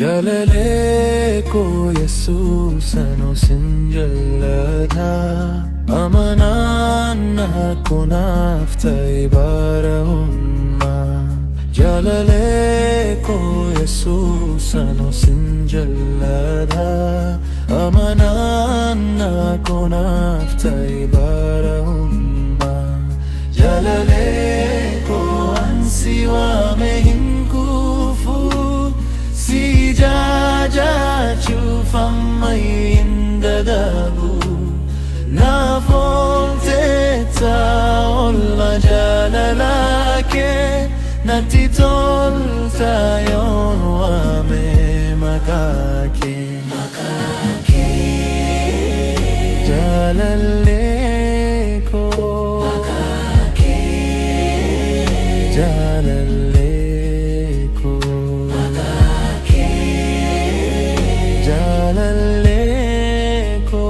Jalale ko Jesus ano sinjalada amanan ako naftay barahuma. Jalale ko Jesus ano sinjalada amanan ako naftay barahuma. Jalale ko ansiwa mehin kufu si jaja chufam may indadabu na fonte taolla jalalake natitol tayon wame makake jalale ko jalale ko jalale ko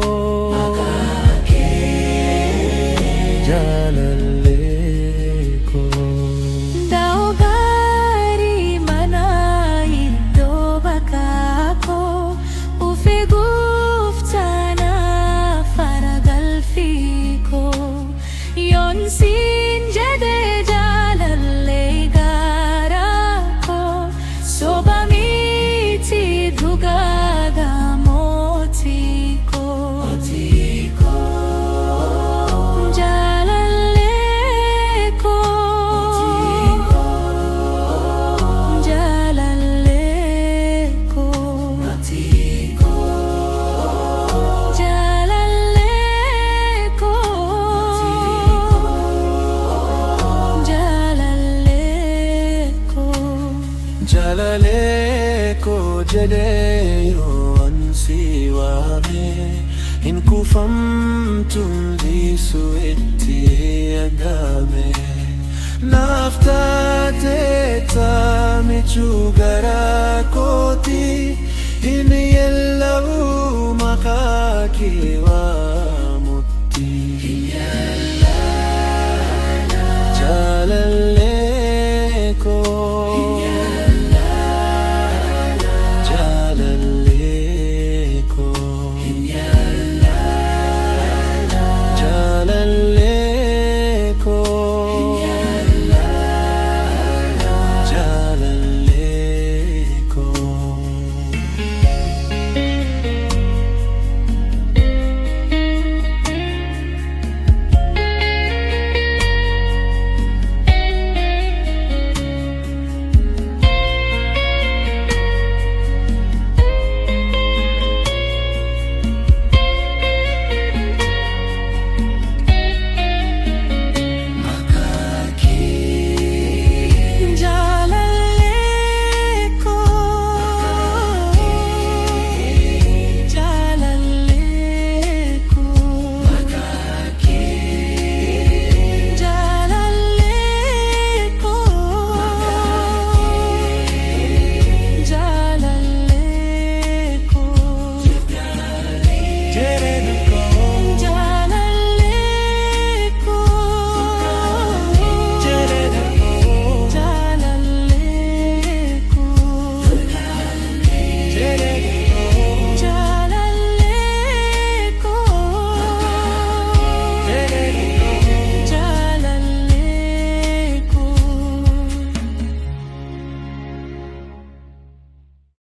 jalale ko Daugari manaido bakako ufiguftana faragal fiko yon sinjade jalale garako sobamiti dhugaga motiko jalale ko jalale ko jalale ko jalale ko jalale ko jadeyo ansiwame inkufam tundisu itti agame naftate tamichugara koti in yellau makaki